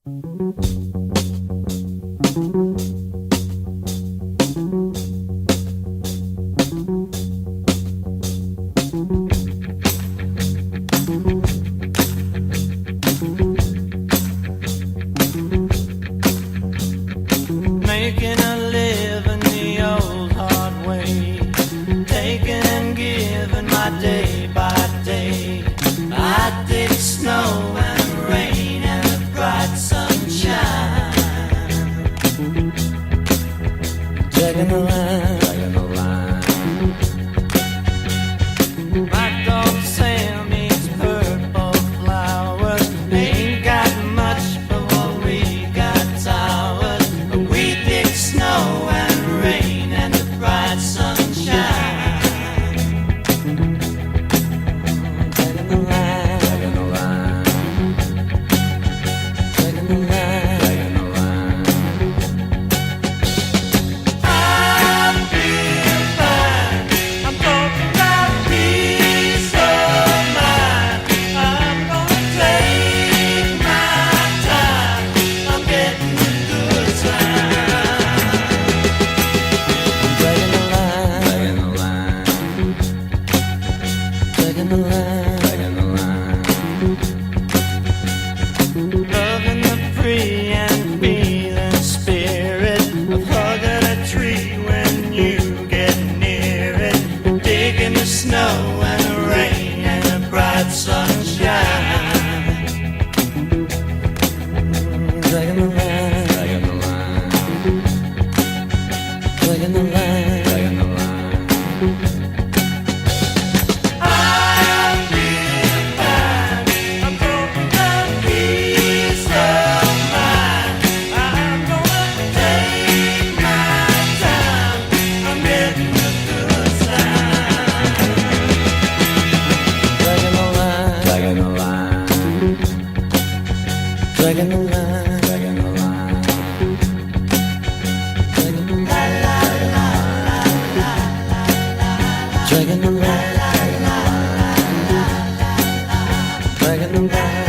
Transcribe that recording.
Making a living the old hard way, taking and giving my day by day. I dig snow and rain and the bright sunshine. Taking the line, taking the line. My dog Sam eats purple flowers. Ain't got much, but what we got towers. But we dig snow and rain and the bright sunshine. Taking the line, taking the line. Taking the line, taking the line. I'm feeling fine. I'm talking about peace of mind. I'm gonna take my time. I'm getting the good time. Taking the line, taking the line. Taking the line, taking the line. Loving the free and feeling spirit of hugging a tree when you get near it. Digging the snow and the rain and the bright sunshine. Taking the line, taking the line. Taking the line, taking the line. I'm feeling fine. I'm talking about peace of mind. I'm gonna take my time. I'm getting the good time. Taking the line, taking the line. Taking the line, taking the line. Taking the line, taking the line. Taking the line, taking the line.